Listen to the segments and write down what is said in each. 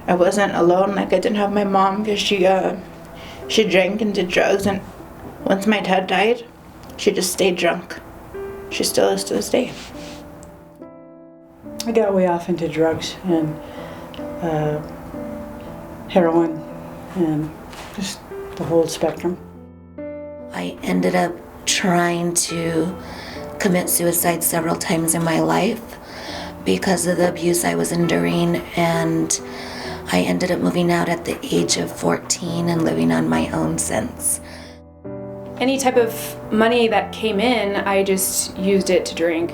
I wasn't alone. Like, I didn't have my mom because she drank and did drugs, and once my dad died, she just stayed drunk. She still is to this day. I got way off into drugs and heroin and just the whole spectrum. I ended up trying to commit suicide several times in my life because of the abuse I was enduring, and I ended up moving out at the age of 14 and living on my own since. Any type of money that came in, I just used it to drink.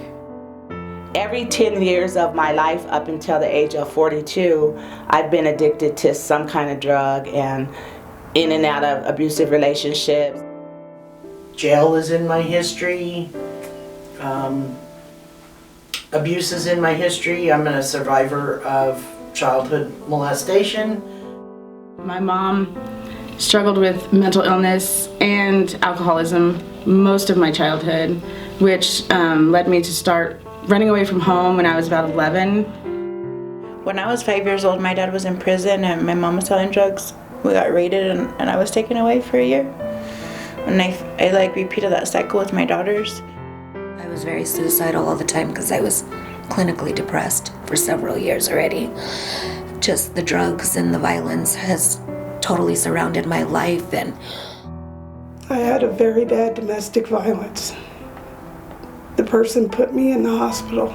Every 10 years of my life up until the age of 42, I've been addicted to some kind of drug and in and out of abusive relationships. Jail is in my history. Abuse is in my history. I'm a survivor of childhood molestation. My mom struggled with mental illness and alcoholism most of my childhood, which led me to start running away from home when I was about 11. When I was 5 years old, my dad was in prison and my mom was selling drugs. We got raided and I was taken away for a year. And I like repeated that cycle with my daughters. I was very suicidal all the time because I was clinically depressed for several years already. Just the drugs and the violence has totally surrounded my life. And I had a very bad domestic violence. The person put me in the hospital,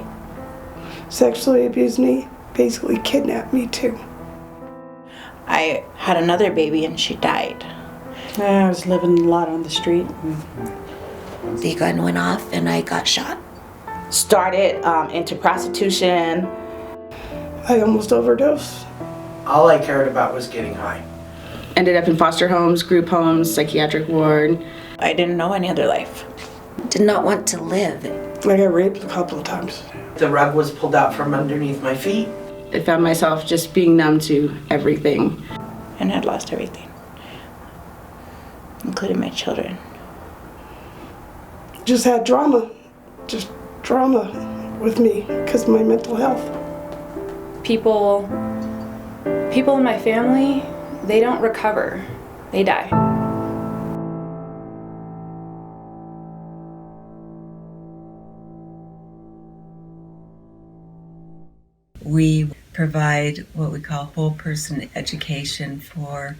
sexually abused me, basically kidnapped me too. I had another baby and she died. I was living a lot on the street. the gun went off and I got shot. Started into prostitution. I almost overdosed. All I cared about was getting high. Ended up in foster homes, group homes, psychiatric ward. I didn't know any other life. Did not want to live. I got raped a couple of times. The rug was pulled out from underneath my feet. I found myself just being numb to everything. And had lost everything, including my children. Just had drama with me because of my mental health. People in my family, they don't recover. They die. We provide what we call whole person education for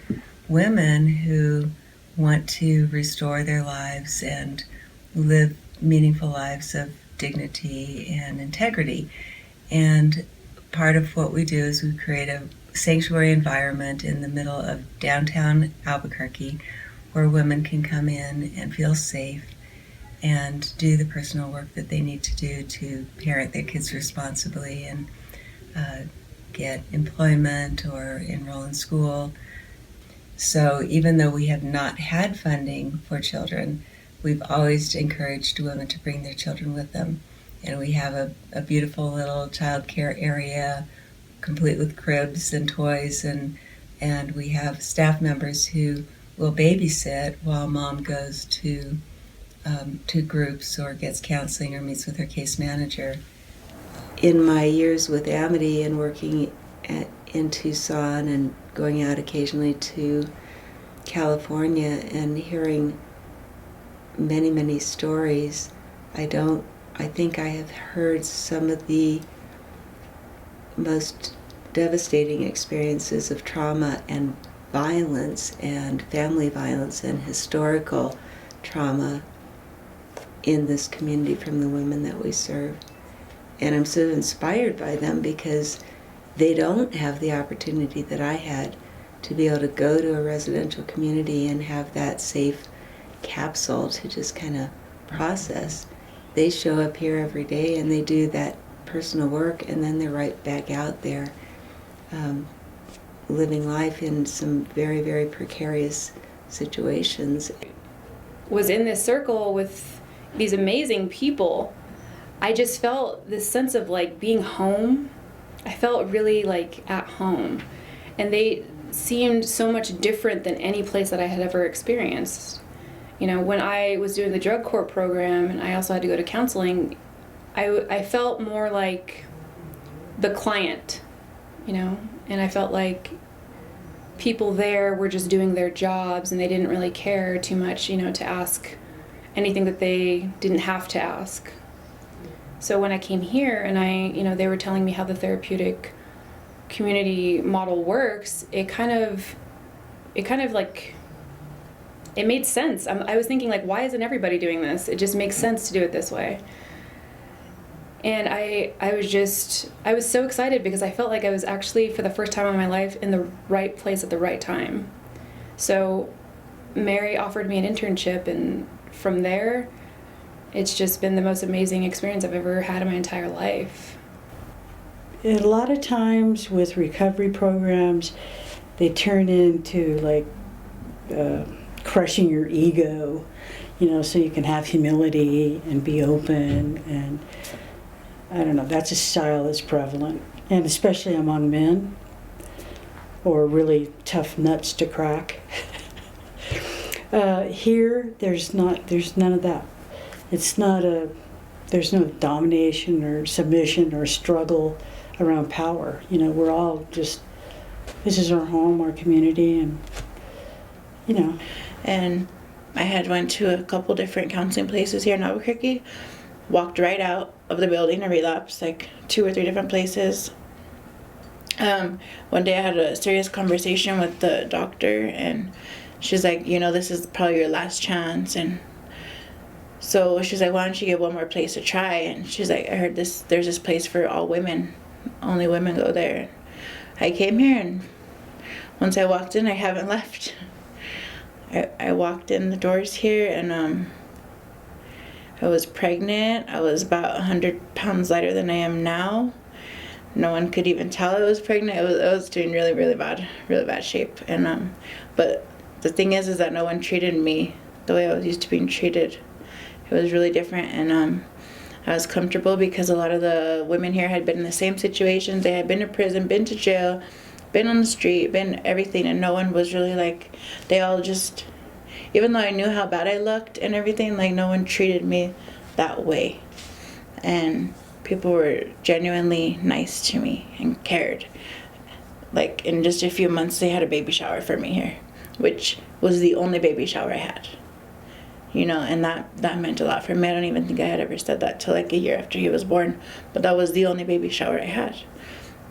women who want to restore their lives and live meaningful lives of dignity and integrity. And part of what we do is we create a sanctuary environment in the middle of downtown Albuquerque where women can come in and feel safe and do the personal work that they need to do to parent their kids responsibly and get employment or enroll in school. So even though we have not had funding for children, we've always encouraged women to bring their children with them. And we have a beautiful little child care area complete with cribs and toys, and we have staff members who will babysit while mom goes to groups or gets counseling or meets with her case manager. In my years with Amity and working in Tucson and going out occasionally to California and hearing many, many stories, I think I have heard some of the most devastating experiences of trauma and violence and family violence and historical trauma in this community from the women that we serve. And I'm so inspired by them because they don't have the opportunity that I had to be able to go to a residential community and have that safe capsule to just kind of process. They show up here every day and they do that personal work, and then they're right back out there living life in some very, very precarious situations. Was in this circle with these amazing people. I just felt this sense of like being home. I felt really like at home. And they seemed so much different than any place that I had ever experienced. You know, when I was doing the drug court program and I also had to go to counseling, I felt more like the client you know? And I felt like people there were just doing their jobs and they didn't really care too much, you know, to ask anything that they didn't have to ask. So when I came here and they were telling me how the therapeutic community model works, it kind of like, it made sense. I was thinking, like, why isn't everybody doing this? It just makes sense to do it this way. And I was so excited because I felt like I was actually, for the first time in my life, in the right place at the right time. So Mary offered me an internship, and from there, it's just been the most amazing experience I've ever had in my entire life. A lot of times with recovery programs, they turn into like crushing your ego, you know, so you can have humility and be open, and I don't know, that's a style that's prevalent, and especially among men, or really tough nuts to crack. Here, there's none of that. There's no domination or submission or struggle around power. You know, we're all just, this is our home, our community, and, you know. And I had went to a couple different counseling places here in Albuquerque, walked right out of the building and relapsed, like 2 or 3 different places. One day I had a serious conversation with the doctor, and she's like, you know, this is probably your last chance. And so she's like, why don't you give one more place to try? And she's like, I heard there's this place for all women. Only women go there. I came here, and once I walked in, I haven't left. I walked in the doors here, and I was pregnant. I was about 100 pounds lighter than I am now. No one could even tell I was pregnant. I was doing really bad shape. And but the thing is that no one treated me the way I was used to being treated. It was really different, and I was comfortable because a lot of the women here had been in the same situations. They had been to prison, been to jail, been on the street, been everything, and no one was really like, they all just, even though I knew how bad I looked and everything, like, no one treated me that way. And people were genuinely nice to me and cared. Like, in just a few months, they had a baby shower for me here, which was the only baby shower I had. You know, and that meant a lot for me. I don't even think I had ever said that till like a year after he was born, but that was the only baby shower I had.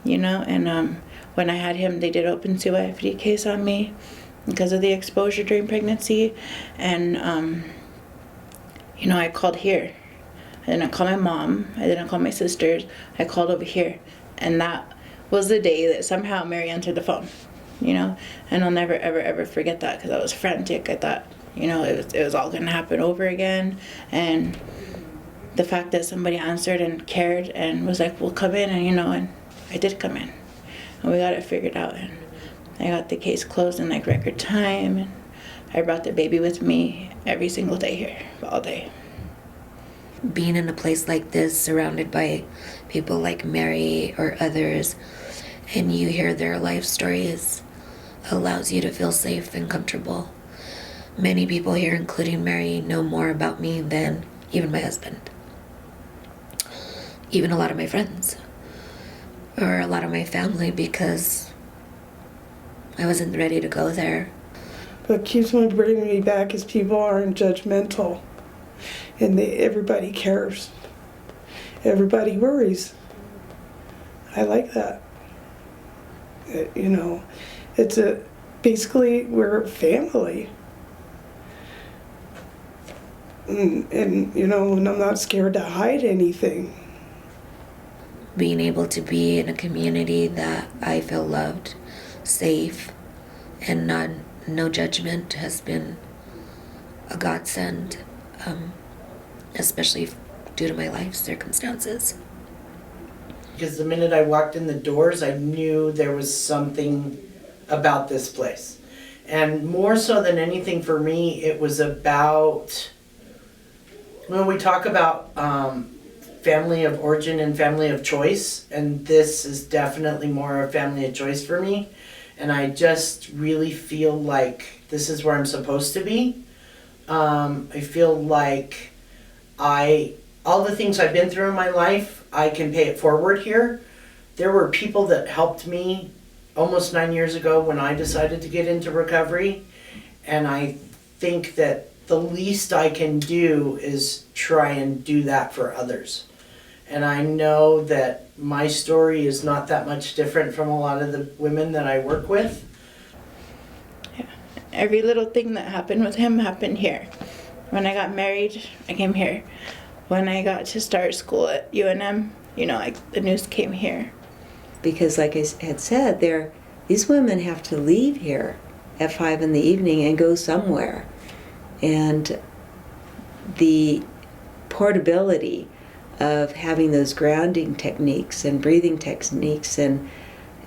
You know, and when I had him, they did open CYFD case on me because of the exposure during pregnancy. And, you know, I called here. I didn't call my mom. I didn't call my sisters. I called over here. And that was the day that somehow Mary answered the phone, you know. And I'll never, ever, ever forget that because I was frantic. I thought, you know, it was all going to happen over again. And the fact that somebody answered and cared and was like, well, come in. And, you know, and I did come in. And we got it figured out. And I got the case closed in like record time. And I brought the baby with me every single day here, all day. Being in a place like this, surrounded by people like Mary or others, and you hear their life stories, allows you to feel safe and comfortable. Many people here, including Mary, know more about me than even my husband. Even a lot of my friends. Or a lot of my family, because I wasn't ready to go there. What keeps on bringing me back is people aren't judgmental. And everybody cares. Everybody worries. I like that. You know, basically we're a family. And you know, and I'm not scared to hide anything. Being able to be in a community that I feel loved, safe, and no judgment has been a godsend, especially due to my life circumstances. Because the minute I walked in the doors, I knew there was something about this place. And more so than anything for me, it was about, when we talk about family of origin and family of choice, and this is definitely more a family of choice for me, and I just really feel like this is where I'm supposed to be. I feel like all the things I've been through in my life, I can pay it forward here. there were people that helped me almost 9 years ago when I decided to get into recovery. And I think that the least I can do is try and do that for others. And I know that my story is not that much different from a lot of the women that I work with. Yeah. Every little thing that happened with him happened here. When I got married, I came here. When I got to start school at UNM, the news came here. Because like I had said, these women have to leave here at 5 in the evening and go somewhere. And the portability of having those grounding techniques and breathing techniques and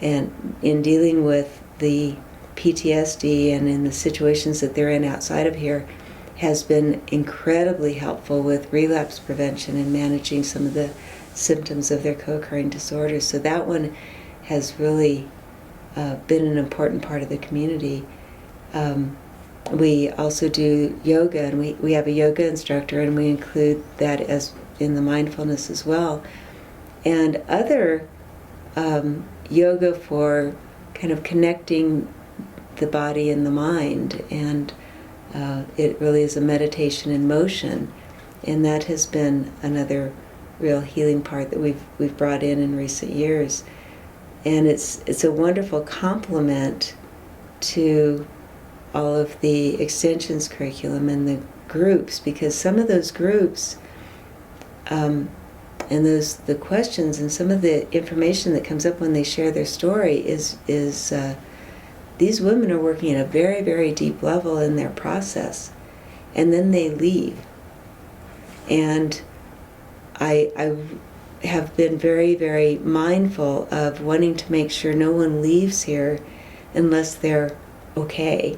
in dealing with the PTSD and in the situations that they're in outside of here has been incredibly helpful with relapse prevention and managing some of the symptoms of their co-occurring disorders. So that one has really been an important part of the community. We also do yoga, and we have a yoga instructor, and we include that as in the mindfulness as well. And other yoga for kind of connecting the body and the mind, and it really is a meditation in motion, and that has been another real healing part that we've brought in recent years. And it's a wonderful complement to all of the extensions curriculum and the groups, because some of those groups and the questions and some of the information that comes up when they share their story is these women are working at a very, very deep level in their process, and then they leave. And I have been very, very mindful of wanting to make sure no one leaves here unless they're okay,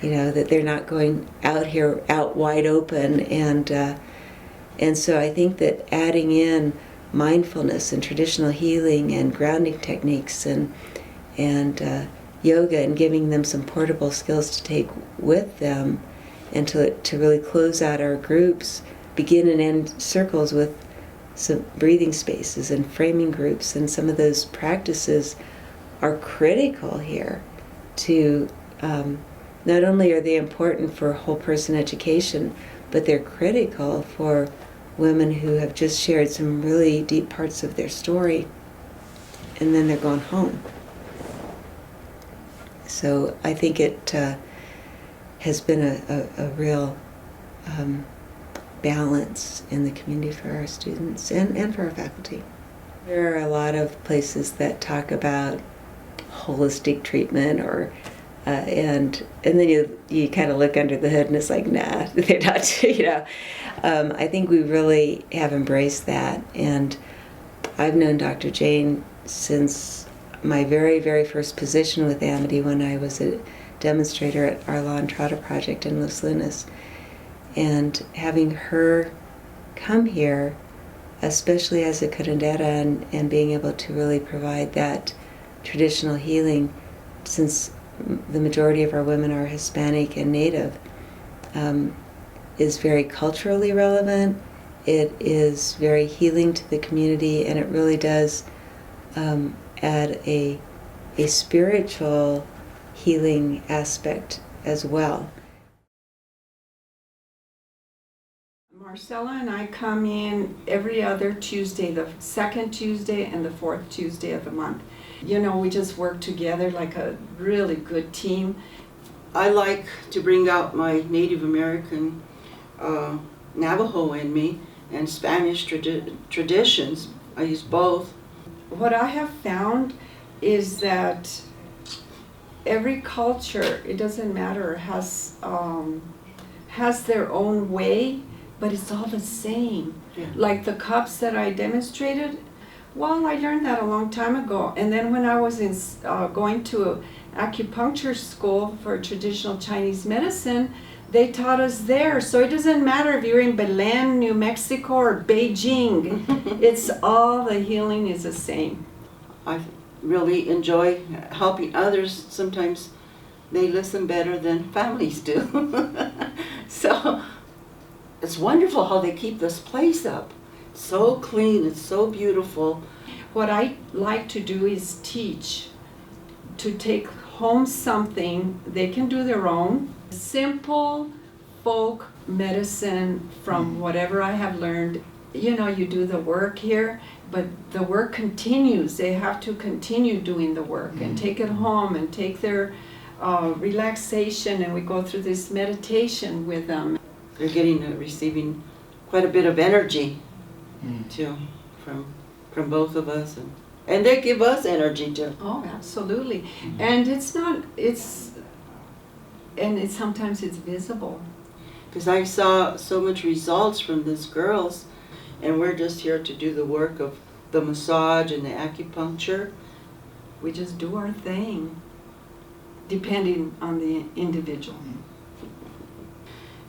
that they're not going out wide open. And so I think that adding in mindfulness and traditional healing and grounding techniques and yoga and giving them some portable skills to take with them and to really close out our groups, begin and end circles with some breathing spaces and framing groups, and some of those practices are critical here to not only are they important for whole person education, but they're critical for women who have just shared some really deep parts of their story and then they're going home. So I think it has been a real balance in the community for our students and for our faculty. There are a lot of places that talk about holistic treatment and then you kind of look under the hood and it's like, nah, they're not, I think we really have embraced that. And I've known Dr. Jane since my very, very first position with Amity when I was a demonstrator at our Law and Trotter project in Los Lunas. And having her come here, especially as a curandera, and being able to really provide that traditional healing, since the majority of our women are Hispanic and Native, is very culturally relevant. It is very healing to the community, and it really does add a spiritual healing aspect as well. Marcella and I come in every other Tuesday, the second Tuesday and the fourth Tuesday of the month. We just work together like a really good team. I like to bring out my Native American Navajo in me and Spanish traditions. I use both. What I have found is that every culture, it doesn't matter, has their own way, but it's all the same. Yeah. Like the cups that I demonstrated, well, I learned that a long time ago. And then when I was going to acupuncture school for traditional Chinese medicine, they taught us there. So it doesn't matter if you're in Belen, New Mexico, or Beijing. It's all, the healing is the same. I really enjoy helping others. Sometimes they listen better than families do. So it's wonderful how they keep this place up. So clean, it's so beautiful. What I like to do is teach, to take home something they can do their own, simple folk medicine from whatever I have learned. You know, you do the work here, but the work continues. They have to continue doing the work and take it home and take their relaxation, and we go through this meditation with them. They're receiving quite a bit of energy too from both of us, and they give us energy too. Oh, absolutely. And sometimes it's visible. Because I saw so much results from these girls, and we're just here to do the work of the massage and the acupuncture. We just do our thing, depending on the individual.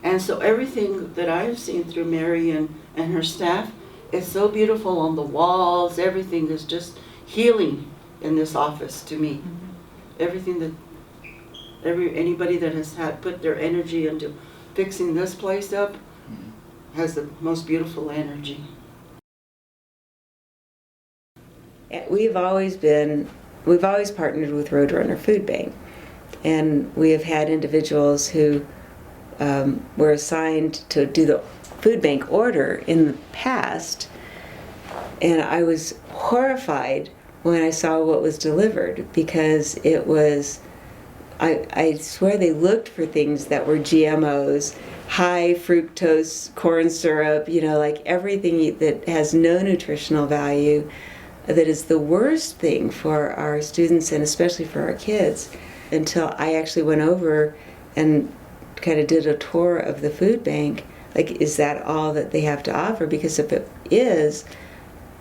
And so everything that I've seen through Mary and her staff is so beautiful on the walls. Everything is just healing in this office to me. Everything that anybody that has put their energy into fixing this place up has the most beautiful energy. We've always partnered with Roadrunner Food Bank, and we have had individuals who were assigned to do the food bank order in the past, and I was horrified when I saw what was delivered, because it was, I swear they looked for things that were GMOs, high fructose corn syrup, like everything that has no nutritional value, that is the worst thing for our students and especially for our kids, until I actually went over and kind of did a tour of the food bank. Like, is that all that they have to offer? Because if it is,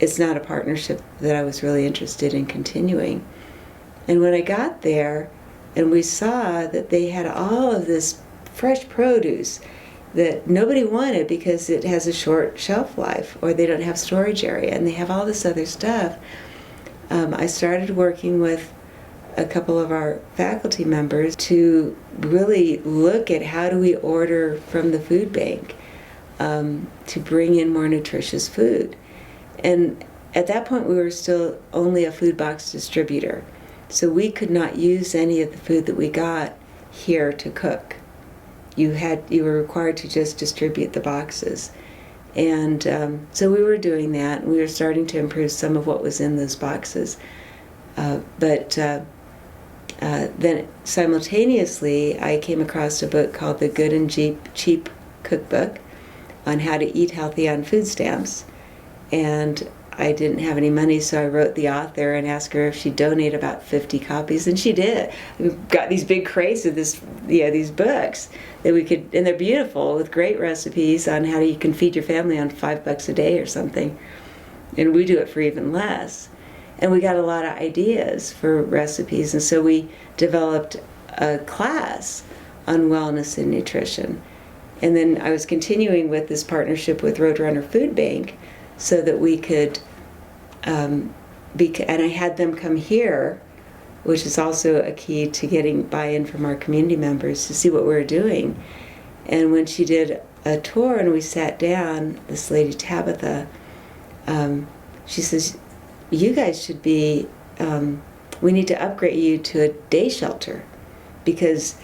it's not a partnership that I was really interested in continuing. And when I got there and we saw that they had all of this fresh produce that nobody wanted because it has a short shelf life, or they don't have storage area, and they have all this other stuff, I started working with a couple of our faculty members to really look at how do we order from the food bank to bring in more nutritious food. And at that point we were still only a food box distributor, so we could not use any of the food that we got here to cook. You were required to just distribute the boxes. And so we were doing that, and we were starting to improve some of what was in those boxes. But then simultaneously, I came across a book called The Good and Cheap Cookbook on how to eat healthy on food stamps. And I didn't have any money, so I wrote the author and asked her if she'd donate about 50 copies, and she did. We've got these big crates of these books that we could, and they're beautiful with great recipes on how you can feed your family on $5 a day or something. And we do it for even less. And we got a lot of ideas for recipes, and so we developed a class on wellness and nutrition. And then I was continuing with this partnership with Roadrunner Food Bank so that we could, and I had them come here, which is also a key to getting buy-in from our community members to see what we were doing. And when she did a tour and we sat down, this lady Tabitha, she says, you guys should be, we need to upgrade you to a day shelter, because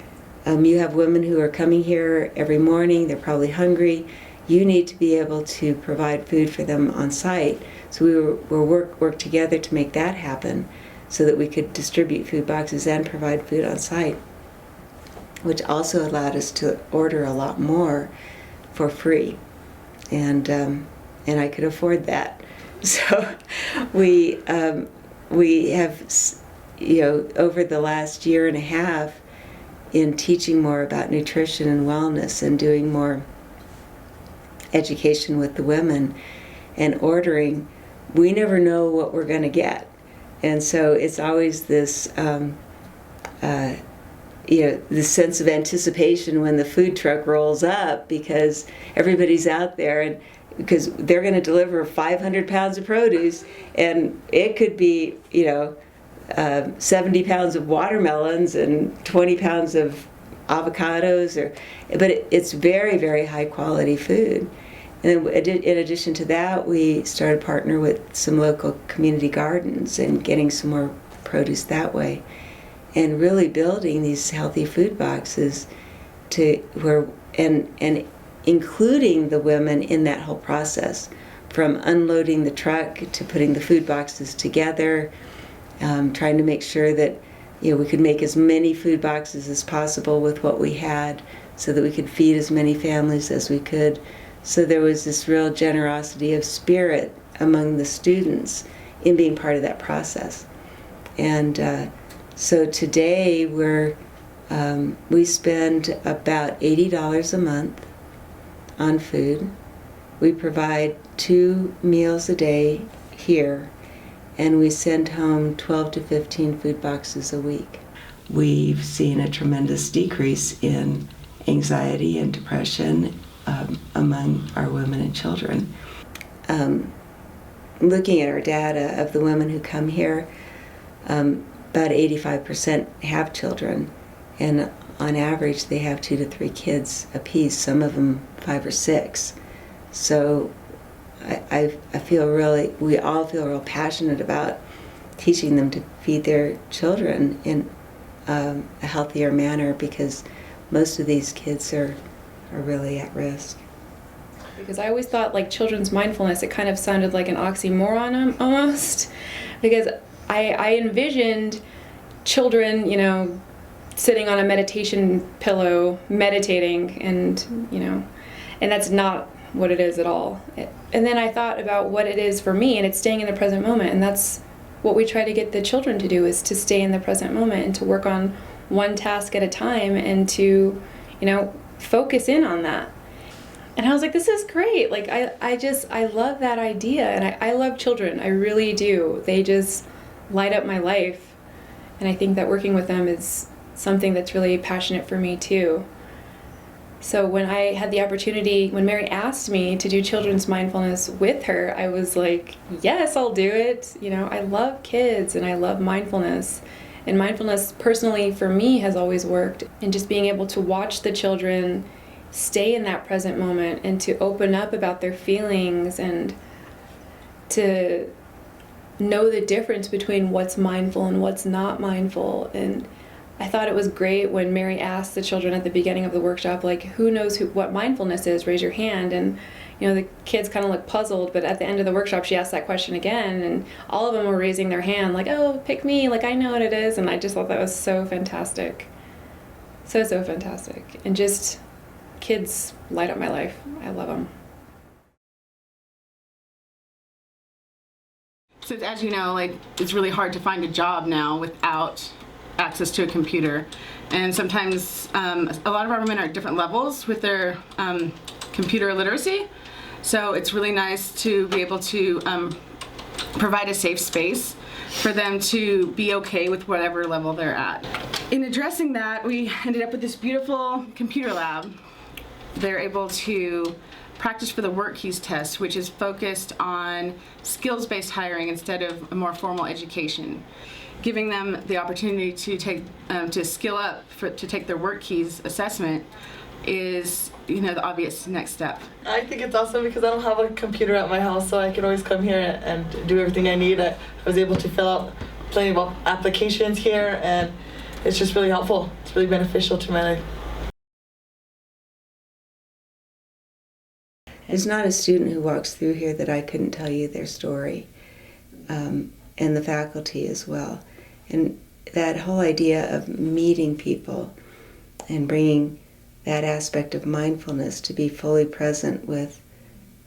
you have women who are coming here every morning, they're probably hungry. You need to be able to provide food for them on site. So we work together to make that happen so that we could distribute food boxes and provide food on site, which also allowed us to order a lot more for free. And I could afford that. So we have, over the last year and a half, in teaching more about nutrition and wellness and doing more education with the women and ordering, we never know what we're going to get. And so it's always this, this sense of anticipation when the food truck rolls up, because everybody's out there, and because they're going to deliver 500 pounds of produce, and it could be, 70 pounds of watermelons and 20 pounds of avocados, but it's very, very high quality food. And then in addition to that, we started partner with some local community gardens and getting some more produce that way, and really building these healthy food boxes to where and including the women in that whole process, from unloading the truck to putting the food boxes together, trying to make sure that we could make as many food boxes as possible with what we had, so that we could feed as many families as we could. So there was this real generosity of spirit among the students in being part of that process. And so today we spend about $80 a month on food. We provide 2 meals a day here, and we send home 12 to 15 food boxes a week. We've seen a tremendous decrease in anxiety and depression among our women and children. Looking at our data of the women who come here, about 85% have children, and on average they have 2 to 3 kids apiece, some of them 5 or 6. So I feel we all feel real passionate about teaching them to feed their children in a healthier manner, because most of these kids are really at risk. Because I always thought like children's mindfulness, it kind of sounded like an oxymoron almost, because I envisioned children, sitting on a meditation pillow, meditating, and that's not what it is at all. And then I thought about what it is for me, and it's staying in the present moment, and that's what we try to get the children to do, is to stay in the present moment and to work on one task at a time, and to, focus in on that. And I was like, this is great. Like, I love that idea, and I love children. I really do. They just light up my life, and I think that working with them is something that's really passionate for me too. So when I had the opportunity, when Mary asked me to do children's mindfulness with her, I was like, yes, I'll do it. I love kids and I love mindfulness. And mindfulness personally for me has always worked. And just being able to watch the children stay in that present moment and to open up about their feelings and to know the difference between what's mindful and what's not mindful. And I thought it was great when Mary asked the children at the beginning of the workshop, like, who knows what mindfulness is? Raise your hand. And the kids kind of looked puzzled, but at the end of the workshop she asked that question again, and all of them were raising their hand like, oh, pick me, like I know what it is. And I just thought that was so fantastic. So fantastic. And just kids light up my life. I love them. So as you know, it's really hard to find a job now without access to a computer. And sometimes a lot of our women are at different levels with their computer literacy. So it's really nice to be able to provide a safe space for them to be okay with whatever level they're at. In addressing that, we ended up with this beautiful computer lab. They're able to practice for the work keys test, which is focused on skills-based hiring instead of a more formal education. Giving them the opportunity to take to skill up to take their work keys assessment is the obvious next step. I think it's awesome because I don't have a computer at my house, so I can always come here and do everything I need. I was able to fill out plenty of applications here, and it's just really helpful. It's really beneficial to my life. There's not a student who walks through here that I couldn't tell you their story, and the faculty as well. And that whole idea of meeting people and bringing that aspect of mindfulness to be fully present with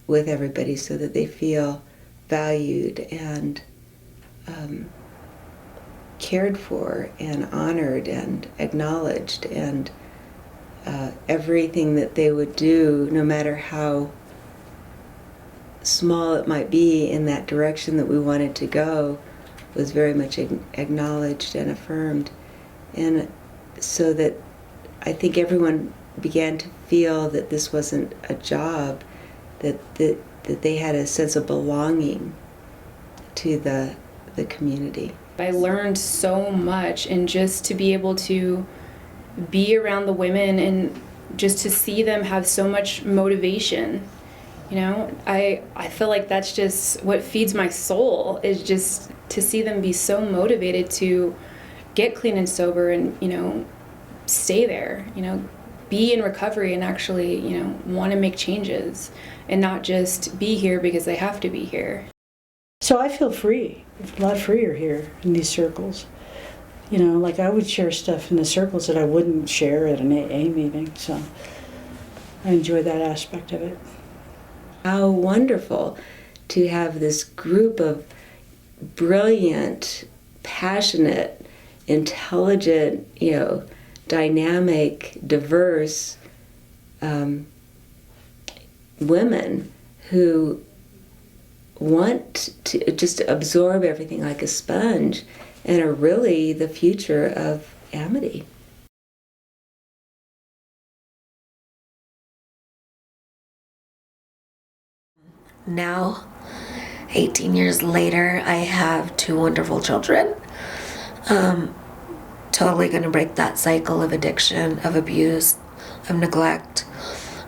everybody so that they feel valued and cared for and honored and acknowledged, and everything that they would do, no matter how small it might be in that direction that we wanted to go, was very much acknowledged and affirmed. And so that I think everyone began to feel that this wasn't a job, that they had a sense of belonging to the community. I learned so much, and just to be able to be around the women and just to see them have so much motivation. You know, I feel like that's just what feeds my soul, is just to see them be so motivated to get clean and sober and, you know, stay there, you know, be in recovery and actually, you know, want to make changes and not just be here because they have to be here. So I feel free, a lot freer here in these circles. You know, like I would share stuff in the circles that I wouldn't share at an AA meeting, so I enjoy that aspect of it. How wonderful to have this group of brilliant, passionate, intelligent, you know, dynamic, diverse women who want to just absorb everything like a sponge and are really the future of Amity. Now, 18 years later, I have 2 wonderful children. Totally going to break that cycle of addiction, of abuse, of neglect.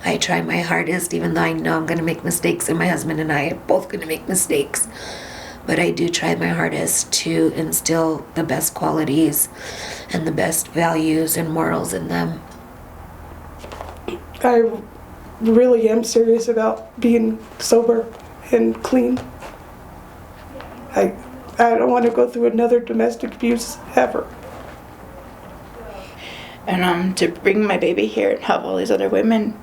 I try my hardest, even though I know I'm going to make mistakes, and my husband and I are both going to make mistakes. But I do try my hardest to instill the best qualities and the best values and morals in them. I really am serious about being sober and clean. I don't want to go through another domestic abuse ever. And to bring my baby here and have all these other women,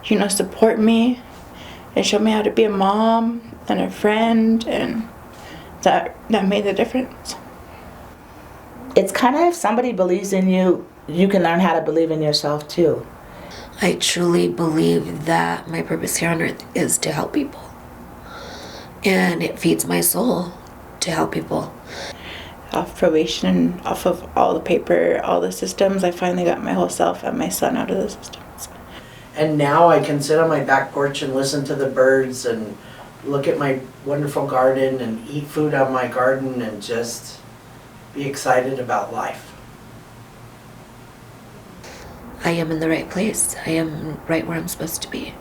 you know, support me and show me how to be a mom and a friend, and that made the difference. It's kind of, if somebody believes in you, you can learn how to believe in yourself too. I truly believe that my purpose here on earth is to help people. And it feeds my soul to help people. Off probation, off of all the paper, all the systems, I finally got my whole self and my son out of the systems. And now I can sit on my back porch and listen to the birds and look at my wonderful garden and eat food out of my garden and just be excited about life. I am in the right place. I am right where I'm supposed to be.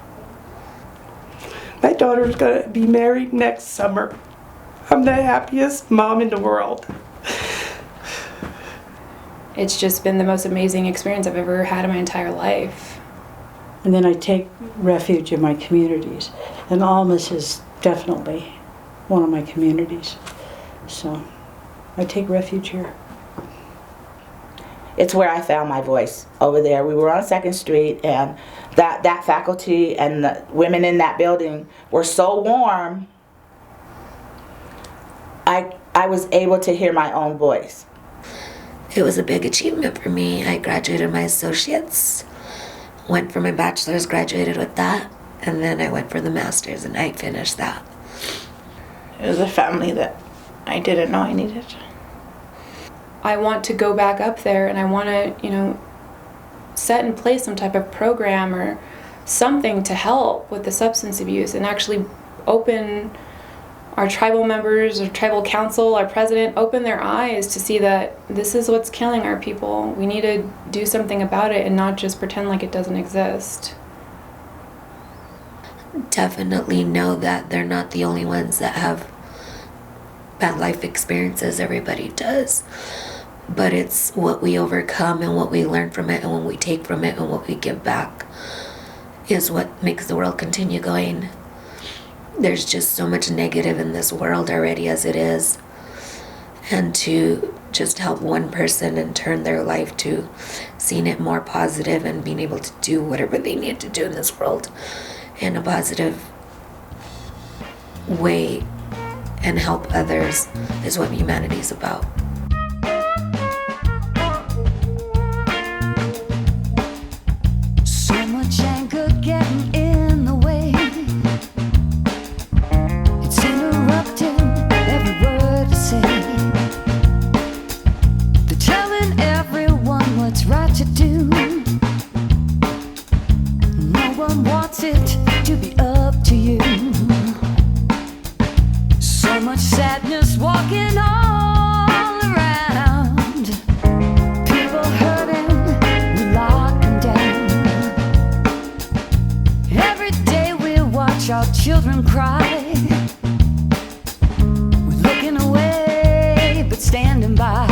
My daughter's gonna be married next summer. I'm the happiest mom in the world. It's just been the most amazing experience I've ever had in my entire life. And then I take refuge in my communities. And Almas is definitely one of my communities. So I take refuge here. It's where I found my voice, over there. We were on 2nd Street, and that faculty and the women in that building were so warm, I was able to hear my own voice. It was a big achievement for me. I graduated my associates, went for my bachelor's, graduated with that, and then I went for the master's and I finished that. It was a family that I didn't know I needed. I want to go back up there, and I want to, you know, set in place some type of program or something to help with the substance abuse and actually open our tribal members, our tribal council, our president, open their eyes to see that this is what's killing our people. We need to do something about it and not just pretend like it doesn't exist. Definitely know that they're not the only ones that have bad life experiences. Everybody does. But it's what we overcome and what we learn from it and what we take from it and what we give back is what makes the world continue going. There's just so much negative in this world already as it is. And to just help one person and turn their life to seeing it more positive and being able to do whatever they need to do in this world in a positive way and help others is what humanity is about. So much anger getting in the way. It's interrupting every word I say. They're telling everyone what's right to do. No one wants it to be up to you. So much sadness walking all around. People hurting, we lock them down. Every day we watch our our children cry. We're looking away, but standing by.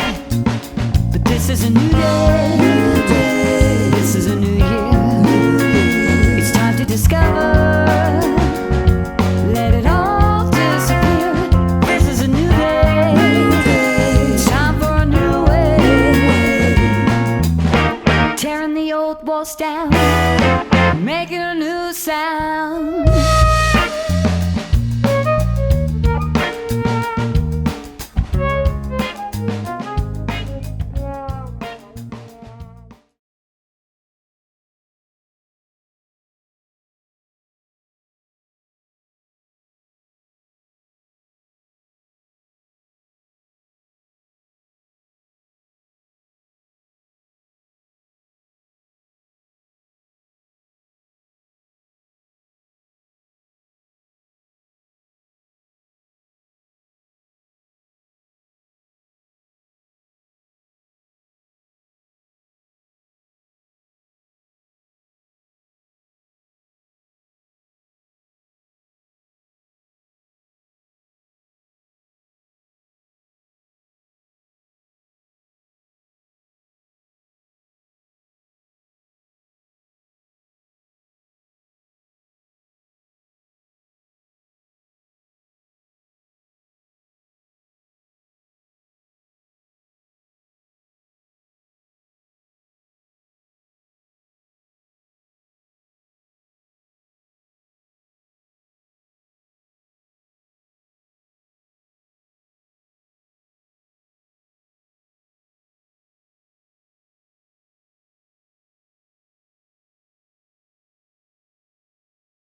But this is a